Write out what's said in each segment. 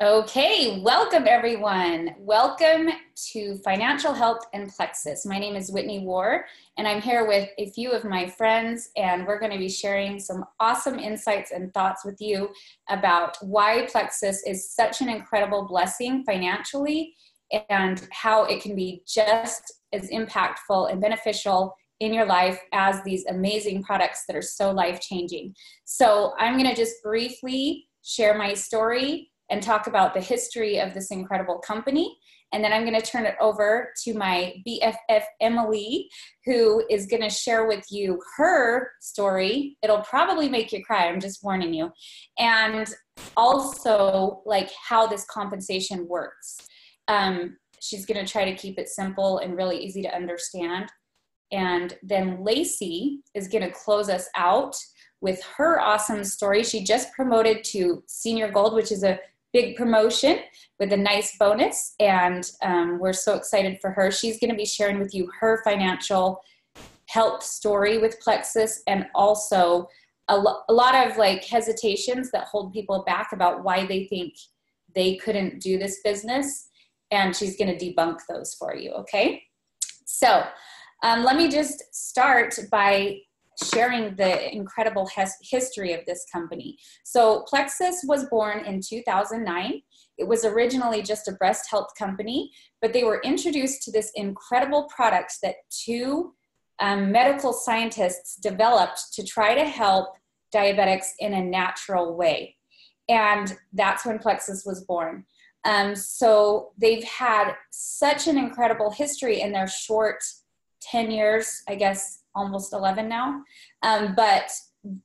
Okay, welcome everyone. Welcome to Financial Health and Plexus. My name is Whitney War, and I'm here with a few of my friends, and we're going to be sharing some awesome insights and thoughts with you about why Plexus is such an incredible blessing financially and how it can be just as impactful and beneficial in your life as these amazing products that are so life-changing. So I'm going to just briefly share my story and talk about the history of this incredible company. And then I'm going to turn it over to my BFF, Emily, who is going to share with you her story. It'll probably make you cry, I'm just warning you. And also, like, how this compensation works. She's going to try to keep it simple and really easy to understand. And then Lacey is going to close us out with her awesome story. She just promoted to Senior Gold, which is a big promotion with a nice bonus, and we're so excited for her. She's going to be sharing with you her financial health story with Plexus, and also a lot of like hesitations that hold people back about why they think they couldn't do this business, and she's going to debunk those for you. Okay, so let me just start by sharing the incredible history of this company. So Plexus was born in 2009. It was originally just a breast health company, but they were introduced to this incredible product that two medical scientists developed to try to help diabetics in a natural way. And that's when Plexus was born. So they've had such an incredible history in their short 10 years, I guess, almost 11 now, but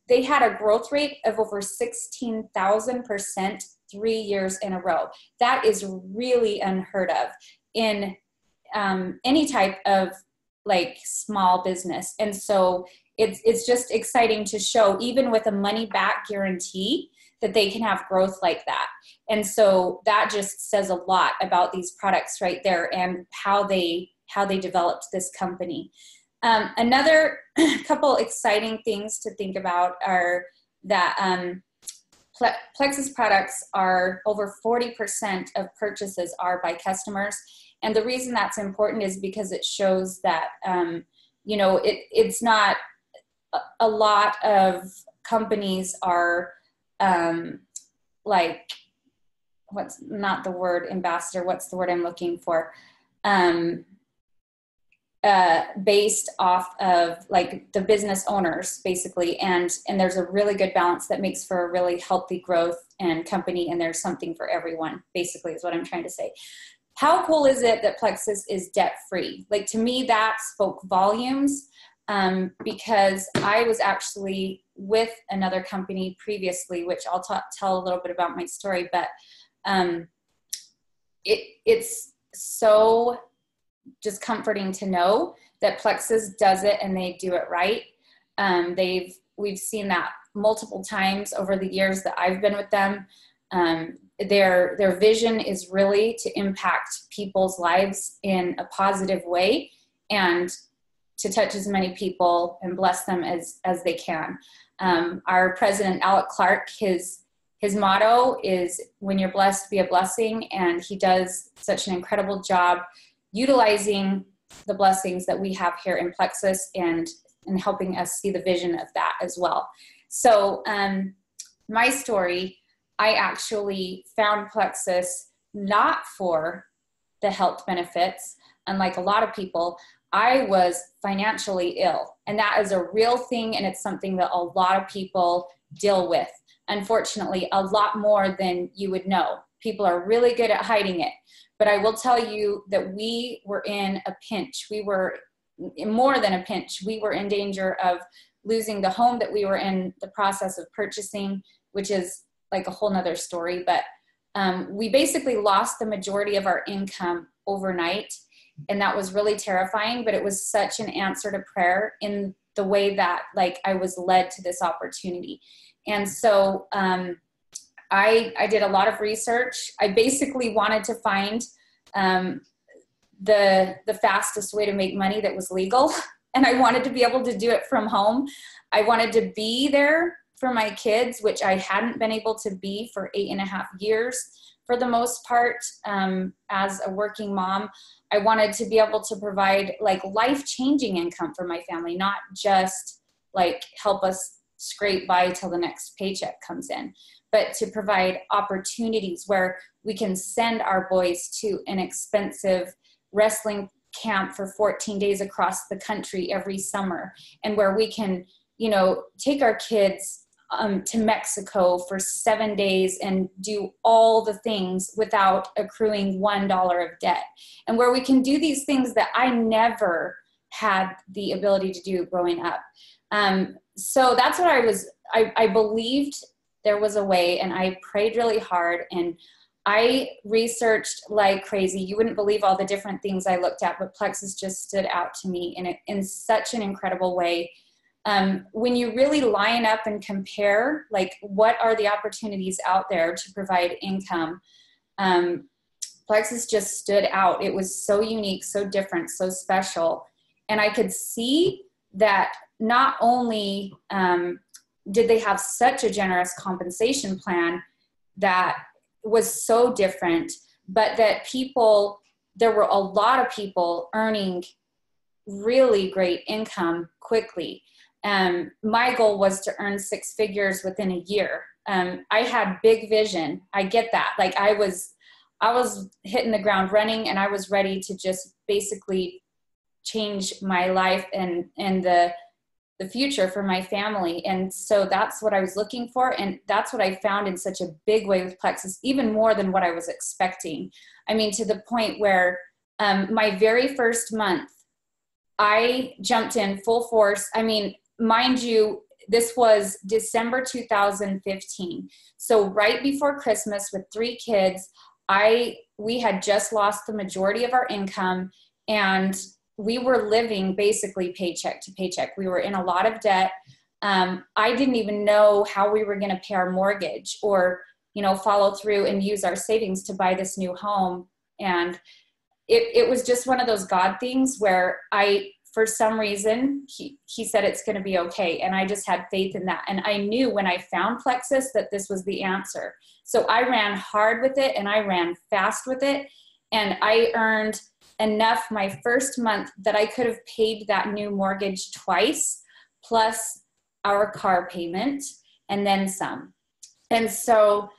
they had a growth rate of over 16,000% 3 years in a row. That is really unheard of in any type of like small business. And so it's just exciting to show, even with a money back guarantee, that they can have growth like that. And so that just says a lot about these products right there and how they developed this company. Another couple exciting things to think about are that Plexus products are over 40% of purchases are by customers. And the reason that's important is because it shows that, it's not a lot of companies are like, what's not the word ambassador, what's the word I'm looking for? Based off of like the business owners basically, and there's a really good balance that makes for a really healthy growth and company, and there's something for everyone basically is what I'm trying to say. How cool is it that Plexus is debt free? Like, to me that spoke volumes, because I was actually with another company previously, which I'll tell a little bit about my story, but it's so just comforting to know that Plexus does it and they do it right. We've seen that multiple times over the years that I've been with them. Their vision is really to impact people's lives in a positive way and to touch as many people and bless them as they can. Our president, Alec Clark, his motto is, when you're blessed, be a blessing. And he does such an incredible job utilizing the blessings that we have here in Plexus and helping us see the vision of that as well. So my story, I actually found Plexus not for the health benefits. Unlike a lot of people, I was financially ill, and that is a real thing, and it's something that a lot of people deal with. Unfortunately, a lot more than you would know. People are really good at hiding it. But I will tell you that we were in a pinch. We were more than a pinch. We were in danger of losing the home that we were in the process of purchasing, which is like a whole nother story. But we basically lost the majority of our income overnight. And that was really terrifying, but it was such an answer to prayer in the way that like I was led to this opportunity. And so I did a lot of research. I basically wanted to find the fastest way to make money that was legal. And I wanted to be able to do it from home. I wanted to be there for my kids, which I hadn't been able to be for 8.5 years for the most part. As a working mom, I wanted to be able to provide like life-changing income for my family, not just like help us scrape by till the next paycheck comes in, but to provide opportunities where we can send our boys to an expensive wrestling camp for 14 days across the country every summer, and where we can, you know, take our kids to Mexico for 7 days and do all the things without accruing $1 of debt, and where we can do these things that I never had the ability to do growing up. So that's what I believed there was a way, and I prayed really hard, and I researched like crazy. You wouldn't believe all the different things I looked at, but Plexus just stood out to me in such an incredible way. When you really line up and compare, like, what are the opportunities out there to provide income, Plexus just stood out. It was so unique, so different, so special. And I could see that not only did they have such a generous compensation plan that was so different, but that there were a lot of people earning really great income quickly. My goal was to earn 6 figures within a year. I had big vision. I get that. Like I was hitting the ground running, and I was ready to just basically change my life and the future for my family. And so that's what I was looking for. And that's what I found in such a big way with Plexus, even more than what I was expecting. I mean, to the point where my very first month, I jumped in full force. I mean, mind you, this was December 2015. So right before Christmas, with 3 kids, we had just lost the majority of our income, and we were living basically paycheck to paycheck. We were in a lot of debt. I didn't even know how we were going to pay our mortgage, or, you know, follow through and use our savings to buy this new home. And it was just one of those God things where for some reason, he said it's going to be okay. And I just had faith in that. And I knew when I found Plexus that this was the answer. So I ran hard with it, and I ran fast with it. And I earned enough my first month that I could have paid that new mortgage twice, plus our car payment, and then some. And so,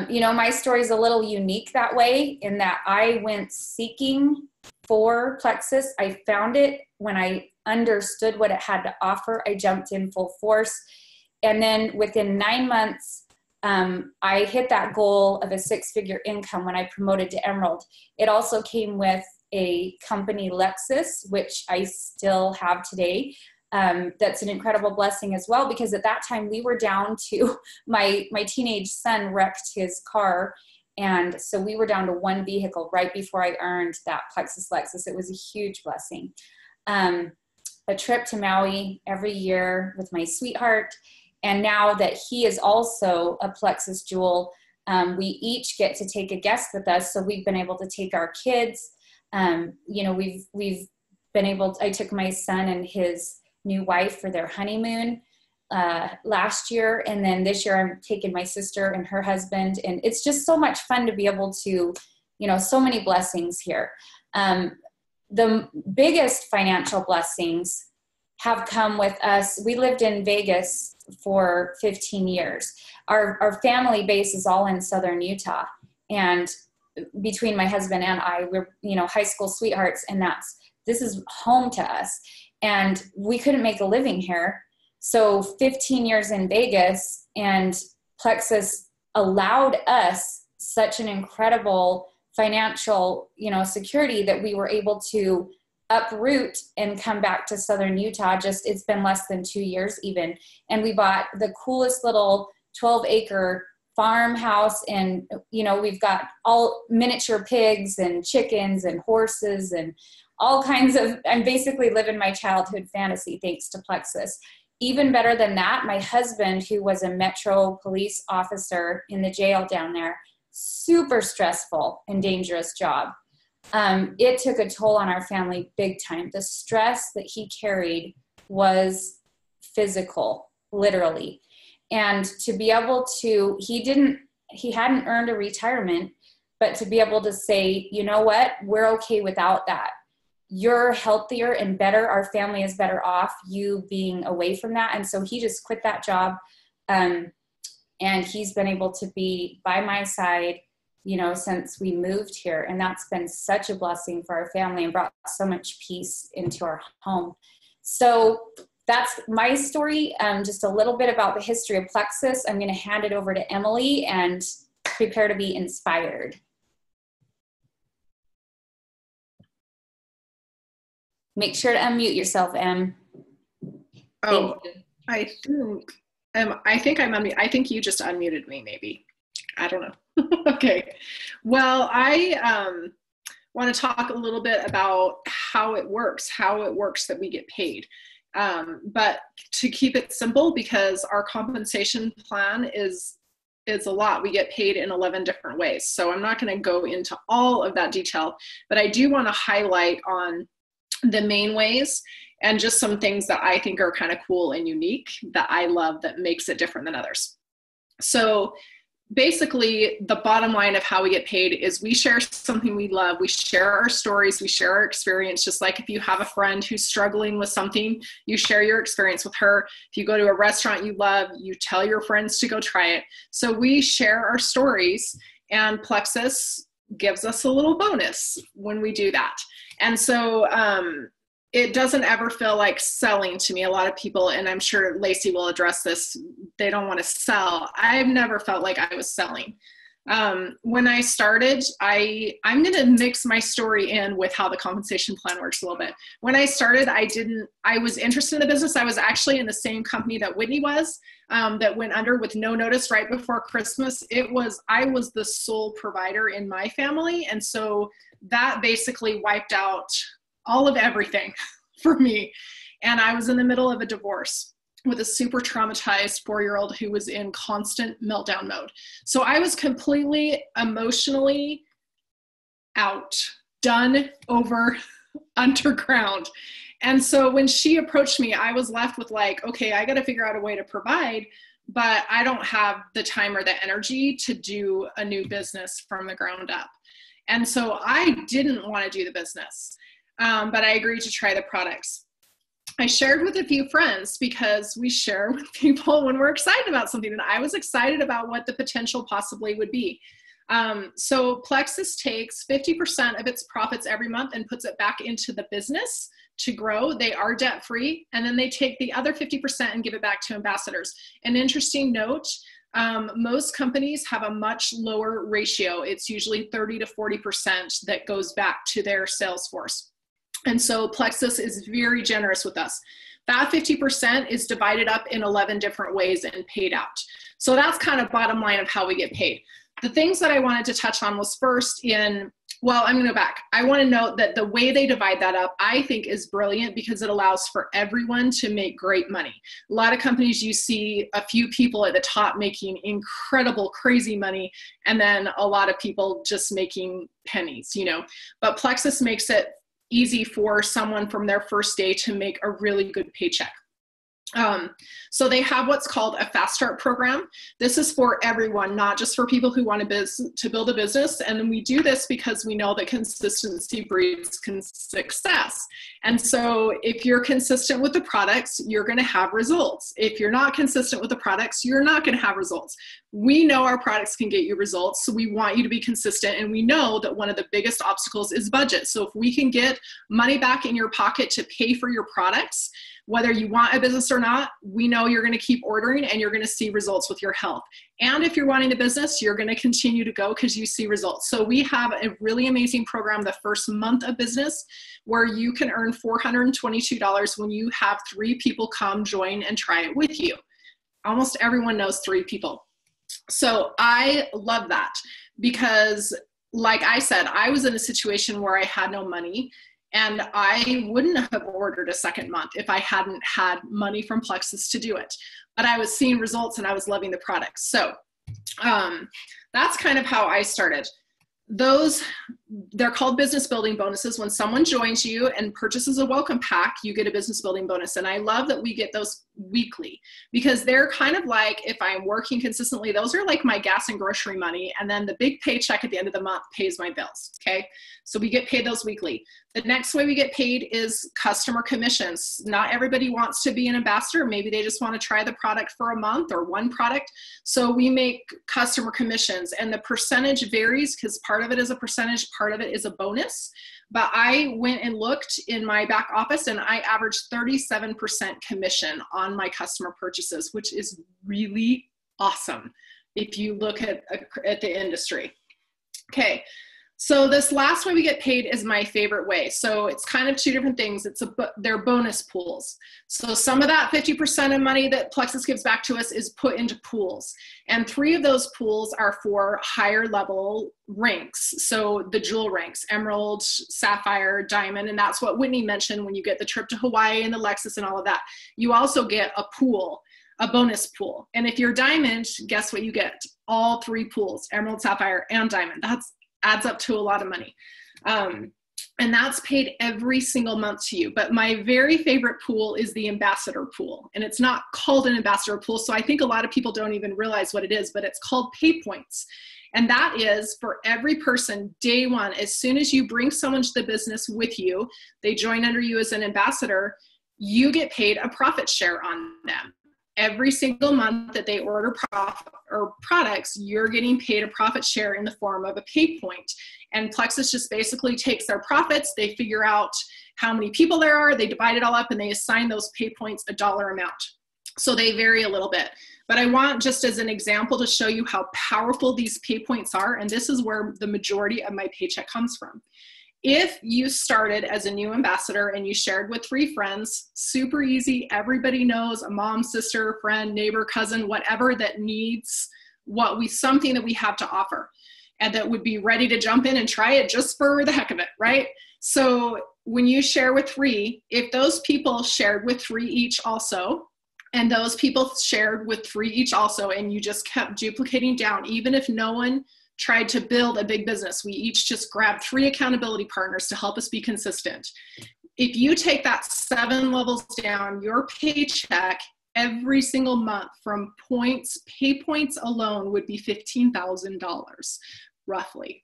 you know, my story is a little unique that way, in that I went seeking for Plexus. I found it when I understood what it had to offer. I jumped in full force. And then within 9 months, I hit that goal of a 6-figure income when I promoted to Emerald. It also came with a company, Lexus, which I still have today. That's an incredible blessing as well, because at that time we were down to my teenage son wrecked his car. And so we were down to 1 vehicle right before I earned that Plexus Lexus. It was a huge blessing. A trip to Maui every year with my sweetheart. And now that he is also a Plexus Jewel, we each get to take a guest with us. So we've been able to take our kids. You know, we've been able to, I took my son and his new wife for their honeymoon last year. And then this year I'm taking my sister and her husband. And it's just so much fun to be able to, you know, so many blessings here. The biggest financial blessings have come with us. We lived in Vegas for 15 years. Our family base is all in Southern Utah. And between my husband and I, we're, you know, high school sweethearts, and this is home to us. And we couldn't make a living here. So 15 years in Vegas, and Plexus allowed us such an incredible financial, you know, security that we were able to uproot and come back to Southern Utah. It's been less than 2 years even. And we bought the coolest little 12-acre farmhouse, and, you know, we've got all miniature pigs and chickens and horses and all kinds of, I'm basically living my childhood fantasy thanks to Plexus. Even better than that, my husband, who was a Metro police officer in the jail down there, super stressful and dangerous job. It took a toll on our family big time. The stress that he carried was physical, literally. And to be able to, he hadn't earned a retirement, but to be able to say, you know what, we're okay without that. You're healthier and better. Our family is better off you being away from that. And so he just quit that job. And he's been able to be by my side, you know, since we moved here. And that's been such a blessing for our family and brought so much peace into our home. So that's my story. Just a little bit about the history of Plexus. I'm going to hand it over to Emily and prepare to be inspired. Make sure to unmute yourself, Em. Oh, I think I'm unmuted. I think you just unmuted me, maybe. I don't know. Okay. Well, I want to talk a little bit about how it works that we get paid. But to keep it simple, because our compensation plan is a lot. We get paid in 11 different ways. So I'm not going to go into all of that detail, but I do want to highlight on the main ways and just some things that I think are kind of cool and unique that I love that makes it different than others. So basically, the bottom line of how we get paid is we share something we love. We share our stories. We share our experience. Just like if you have a friend who's struggling with something, you share your experience with her. If you go to a restaurant you love, you tell your friends to go try it. So we share our stories, and Plexus gives us a little bonus when we do that. And so it doesn't ever feel like selling to me. A lot of people, and I'm sure Lacey will address this, they don't want to sell. I've never felt like I was selling. When I started, I'm going to mix my story in with how the compensation plan works a little bit. When I started, I was interested in the business. I was actually in the same company that Whitney was, that went under with no notice right before Christmas. I was the sole provider in my family. And so that basically wiped out all of everything for me. And I was in the middle of a divorce with a super traumatized 4-year-old who was in constant meltdown mode. So I was completely emotionally out, done, over, underground. And so when she approached me, I was left with like, okay, I got to figure out a way to provide, but I don't have the time or the energy to do a new business from the ground up. And so I didn't want to do the business, but I agreed to try the products. I shared with a few friends because we share with people when we're excited about something, and I was excited about what the potential possibly would be. So Plexus takes 50% of its profits every month and puts it back into the business to grow. They are debt free, and then they take the other 50% and give it back to ambassadors. An interesting note, most companies have a much lower ratio. It's usually 30 to 40% that goes back to their sales force. And so Plexus is very generous with us. That 50% is divided up in 11 different ways and paid out. So that's kind of bottom line of how we get paid. The things that I wanted to touch on was first I'm going to go back. I want to note that the way they divide that up, I think is brilliant because it allows for everyone to make great money. A lot of companies, you see a few people at the top making incredible, crazy money, and then a lot of people just making pennies, but Plexus makes it easy for someone from their first day to make a really good paycheck. So they have what's called a fast start program. This is for everyone, not just for people who want to build a business. And we do this because we know that consistency breeds success. And so if you're consistent with the products, you're going to have results. If you're not consistent with the products, you're not going to have results. We know our products can get you results, so we want you to be consistent. And we know that one of the biggest obstacles is budget. So if we can get money back in your pocket to pay for your products, whether you want a business or not, we know you're going to keep ordering and you're going to see results with your health. And if you're wanting a business, you're going to continue to go because you see results. So we have a really amazing program the first month of business where you can earn $422 when you have 3 people come join and try it with you. Almost everyone knows 3 people. So I love that because, like I said, I was in a situation where I had no money. And I wouldn't have ordered a second month if I hadn't had money from Plexus to do it. But I was seeing results and I was loving the products. So that's kind of how I started. they're called business building bonuses. When someone joins you and purchases a welcome pack, you get a business building bonus. And I love that we get those weekly, because they're kind of like, if I'm working consistently, those are like my gas and grocery money. And then the big paycheck at the end of the month pays my bills. Okay. So we get paid those weekly. The next way we get paid is customer commissions. Not everybody wants to be an ambassador. Maybe they just want to try the product for a month or one product. So we make customer commissions, and the percentage varies because part of it is a percentage, part of it is a bonus. But I went and looked in my back office, and I averaged 37% commission on my customer purchases, which is really awesome if you look at the industry. Okay. So this last way we get paid is my favorite way. So it's kind of two different things. They're bonus pools. So some of that 50% of money that Plexus gives back to us is put into pools. And 3 of those pools are for higher level ranks. So the jewel ranks, emerald, sapphire, diamond. And that's what Whitney mentioned when you get the trip to Hawaii and the Lexus and all of that. You also get a pool, a bonus pool. And if you're diamond, guess what you get? All 3 pools, emerald, sapphire, and diamond. That's adds up to a lot of money. And that's paid every single month to you. But my very favorite pool is the ambassador pool. And it's not called an ambassador pool, so I think a lot of people don't even realize what it is, but it's called pay points. And that is for every person, day one, as soon as you bring someone to the business with you, they join under you as an ambassador, you get paid a profit share on them. Every single month that they order products, you're getting paid a profit share in the form of a pay point. And Plexus just basically takes their profits, they figure out how many people there are, they divide it all up, and they assign those pay points a dollar amount. So they vary a little bit. But I want, just as an example, to show you how powerful these pay points are. And this is where the majority of my paycheck comes from. If you started as a new ambassador and you shared with 3 friends, super easy, everybody knows a mom, sister, friend, neighbor, cousin, whatever that needs something that we have to offer and that would be ready to jump in and try it just for the heck of it, right? So when you share with 3, if those people shared with 3 each also, and those people shared with 3 each also, and you just kept duplicating down, even if no one tried to build a big business, we each just grabbed 3 accountability partners to help us be consistent. If you take that 7 levels down, your paycheck every single month from pay points alone would be $15,000, roughly.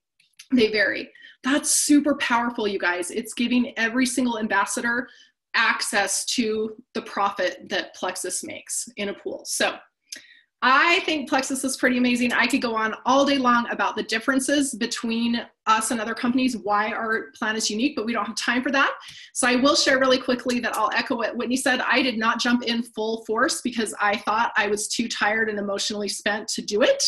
They vary. That's super powerful, you guys. It's giving every single ambassador access to the profit that Plexus makes in a pool. So I think Plexus is pretty amazing. I could go on all day long about the differences between us and other companies, why our plan is unique, but we don't have time for that. So I will share really quickly that I'll echo what Whitney said. I did not jump in full force because I thought I was too tired and emotionally spent to do it.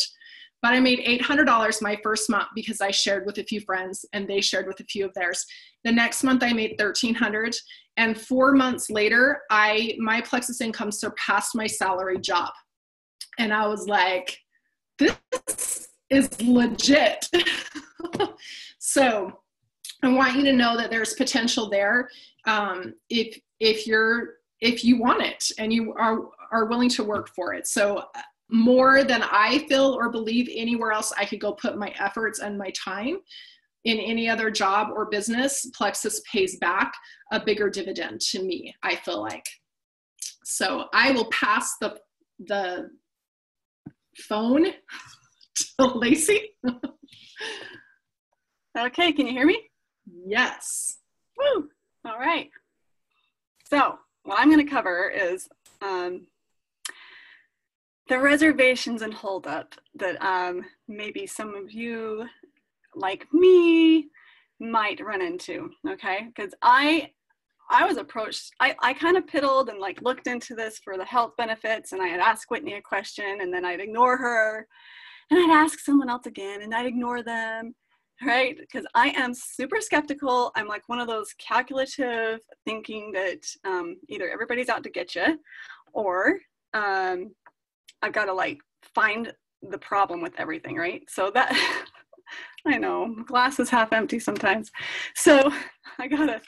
But I made $800 my first month because I shared with a few friends and they shared with a few of theirs. The next month I made $1,300, and 4 months later, my Plexus income surpassed my salary job. And I was like, this is legit. So I want you to know that there's potential there if you want it and you are willing to work for it. So more than I feel or believe anywhere else I could go put my efforts and my time in any other job or business, Plexus pays back a bigger dividend to me, I feel like. So I will pass the phone to Lacey. Okay, can you hear me? Yes. Woo! All right. So what I'm going to cover is the reservations and holdup that maybe some of you, like me, might run into. Okay, because I was approached, I kind of piddled and like looked into this for the health benefits, and I had asked Whitney a question and then I'd ignore her and I'd ask someone else again and I'd ignore them, right? Because I am super skeptical. I'm like one of those calculative thinking that either everybody's out to get you or I've got to like find the problem with everything, right? So that, I know, glass is half empty sometimes. So I'm going to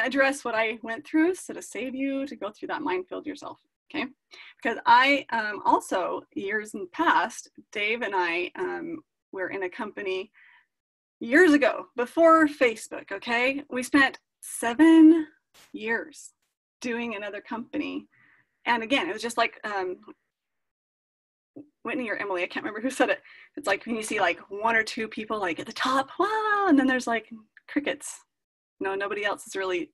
address what I went through so to save you to go through that minefield yourself, okay? Because I also, years in the past, Dave and I we're in a company years ago, before Facebook, okay? We spent 7 years doing another company. And again, it was just like Whitney or Emily, I can't remember who said it. It's like when you see like 1 or 2 people like at the top, wow, and then there's like crickets. No, nobody else is really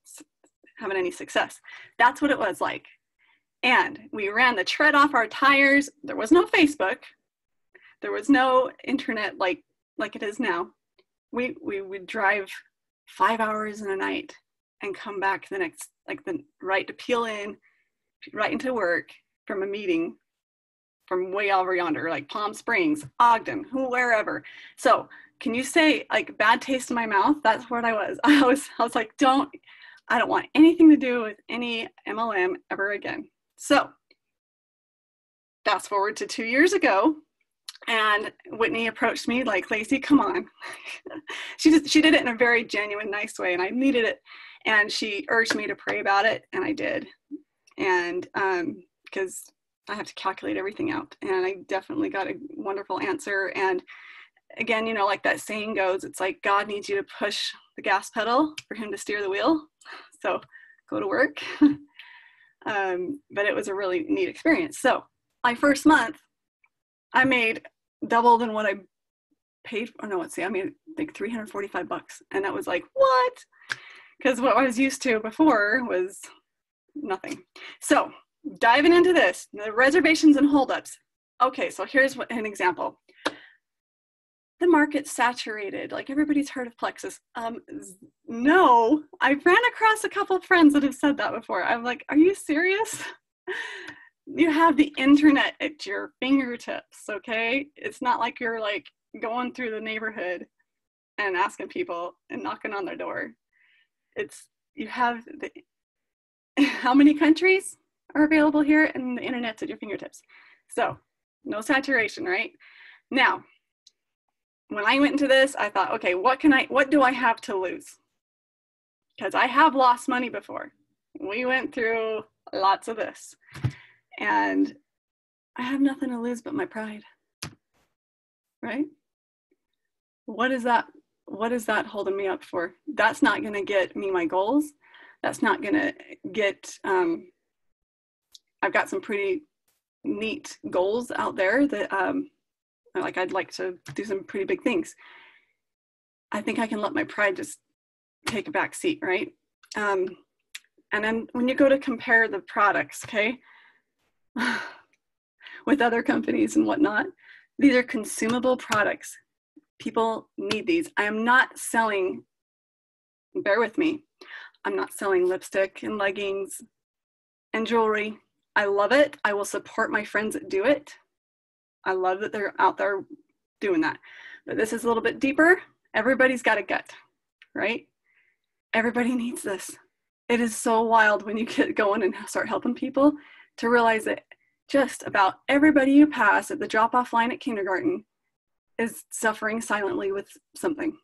having any success. That's what it was like. And we ran the tread off our tires. There was no Facebook. There was no internet like it is now. We would drive 5 hours in a night and come back the next, right to peel in, right into work from a meeting from way over yonder, like Palm Springs, Ogden, wherever. So can you say like bad taste in my mouth? That's what I was. I was like, I don't want anything to do with any MLM ever again. So fast forward to 2 years ago, and Whitney approached me like, Lacey, come on. She did it in a very genuine, nice way, and I needed it. And she urged me to pray about it, and I did. And because I have to calculate everything out, and I definitely got a wonderful answer. And again, you know, like that saying goes, it's like God needs you to push the gas pedal for him to steer the wheel. So go to work. But it was a really neat experience. So my first month, I made double than what I paid. Oh no, let's see, I made like $345. And that was like, what? Because what I was used to before was nothing. So diving into this, the reservations and holdups. Okay, so here's an example. The market's saturated, like everybody's heard of Plexus. No, I ran across a couple of friends that have said that before. I'm like, are you serious? You have the internet at your fingertips, okay? It's not like you're like going through the neighborhood and asking people and knocking on their door. You have how many countries are available here, and the internet's at your fingertips. So no saturation, right? Now, when I went into this, I thought, okay, what do I have to lose? Because I have lost money before. We went through lots of this. And I have nothing to lose but my pride, right? What is that holding me up for? That's not going to get me my goals. That's not going to get, I've got some pretty neat goals out there that I'd like to do some pretty big things. I think I can let my pride just take a back seat, right? And then when you go to compare the products, okay, with other companies and whatnot, these are consumable products. People need these. I am not selling, bear with me, I'm not selling lipstick and leggings and jewelry. I love it. I will support my friends that do it. I love that they're out there doing that. But this is a little bit deeper. Everybody's got a gut, right? Everybody needs this. It is so wild when you get going and start helping people to realize that just about everybody you pass at the drop-off line at kindergarten is suffering silently with something.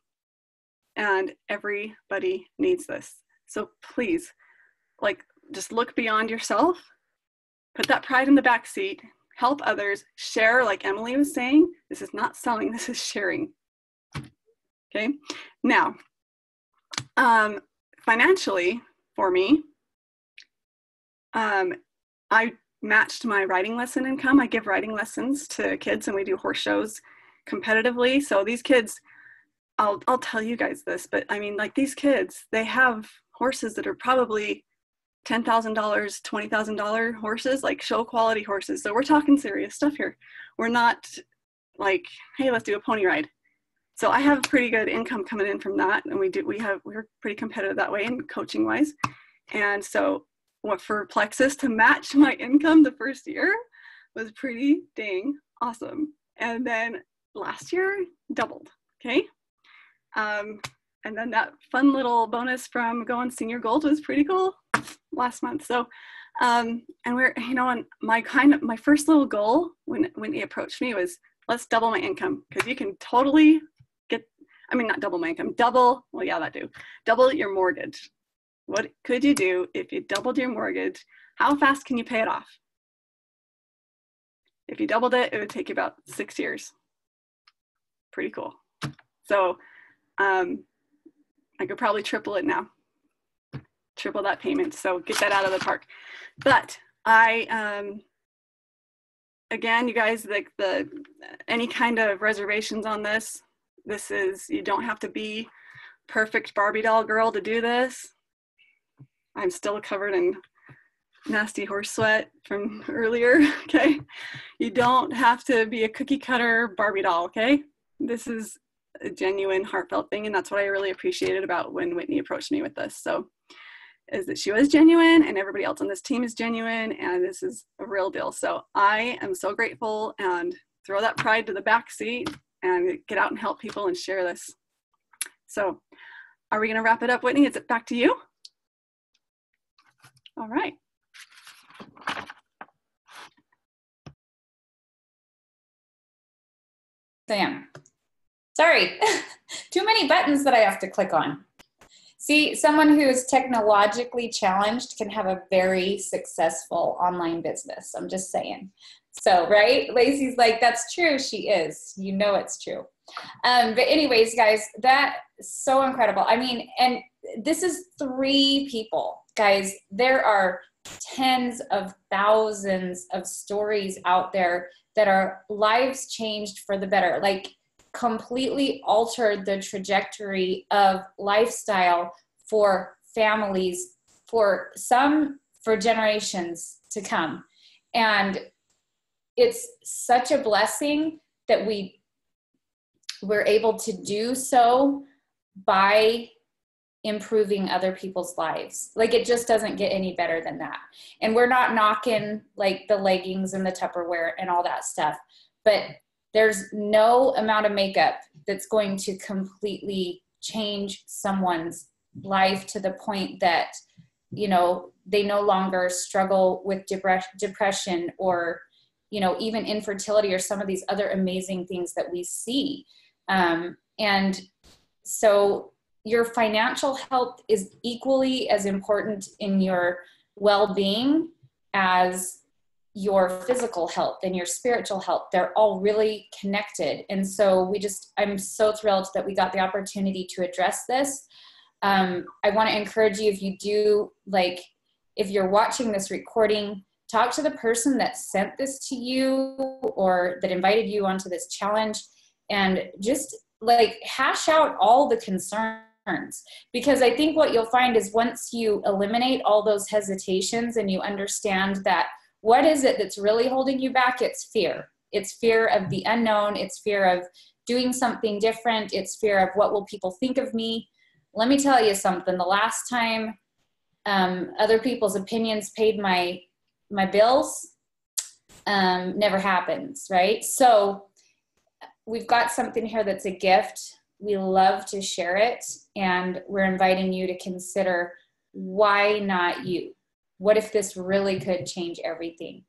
And everybody needs this. So please, just look beyond yourself, put that pride in the back seat, help others, share, like Emily was saying. This is not selling, this is sharing. Okay, now, financially for me, I matched my writing lesson income. I give writing lessons to kids and we do horse shows competitively. So these kids, I'll tell you guys this, but I mean, like these kids, they have horses that are probably $10,000, $20,000 horses, like show quality horses. So we're talking serious stuff here. We're not like, hey, let's do a pony ride. So I have pretty good income coming in from that. And we're pretty competitive that way and coaching wise. And so for Plexus to match my income the first year was pretty dang awesome. And then last year doubled. Okay. And then that fun little bonus from going senior gold was pretty cool last month. So, and we're, and my first little goal when he approached me was, let's double my income. Cause you can totally not double my income, double your mortgage. What could you do if you doubled your mortgage? How fast can you pay it off? If you doubled it, it would take you about 6 years. pretty cool. So I could probably triple it now. Triple that payment. So get that out of the park. But again, you guys, like any kind of reservations on this is, you don't have to be perfect Barbie doll girl to do this. I'm still covered in nasty horse sweat from earlier, okay? You don't have to be a cookie cutter Barbie doll, okay? This is a genuine, heartfelt thing, and that's what I really appreciated about when Whitney approached me with this. So, is that she was genuine, and everybody else on this team is genuine, and this is a real deal. So I am so grateful, and throw that pride to the back seat and get out and help people and share this. So are we going to wrap it up, Whitney? Is it back to you? All right. Sam, sorry, too many buttons that I have to click on. See, someone who is technologically challenged can have a very successful online business. I'm just saying. So, right? Lacey's like, that's true. She is. You know it's true. But anyways, guys, that's so incredible. I mean, and this is 3 people. Guys, there are tens of thousands of stories out there that are lives changed for the better. Like, completely altered the trajectory of lifestyle for families, for generations to come. And it's such a blessing that we're able to do so by improving other people's lives. Like, it just doesn't get any better than that. And we're not knocking like the leggings and the Tupperware and all that stuff, but there's no amount of makeup that's going to completely change someone's life to the point that, you know, they no longer struggle with depression or, you know, even infertility or some of these other amazing things that we see. And so your financial health is equally as important in your well-being as your physical health and your spiritual health. They're all really connected. And so I'm so thrilled that we got the opportunity to address this. I want to encourage you, if you're watching this recording, talk to the person that sent this to you or that invited you onto this challenge, and just like hash out all the concerns. Because I think what you'll find is once you eliminate all those hesitations and you understand that what is it that's really holding you back? It's fear. It's fear of the unknown. It's fear of doing something different. It's fear of what will people think of me. Let me tell you something. The last time other people's opinions paid my bills, never happens, right? So we've got something here that's a gift. We love to share it, and we're inviting you to consider, why not you? What if this really could change everything?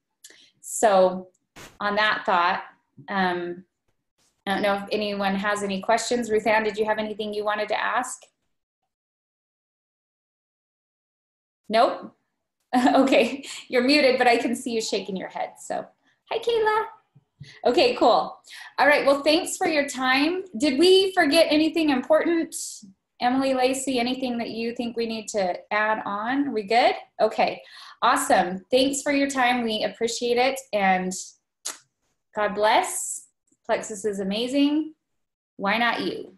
So on that thought, I don't know if anyone has any questions. Ruth Ann, did you have anything you wanted to ask? Nope. Okay, you're muted, but I can see you shaking your head. So, hi, Kayla. Okay, cool. All right, well, thanks for your time. Did we forget anything important? Emily, Lacey, anything that you think we need to add on? Are we good? Okay, awesome. Thanks for your time. We appreciate it. And God bless. Plexus is amazing. Why not you?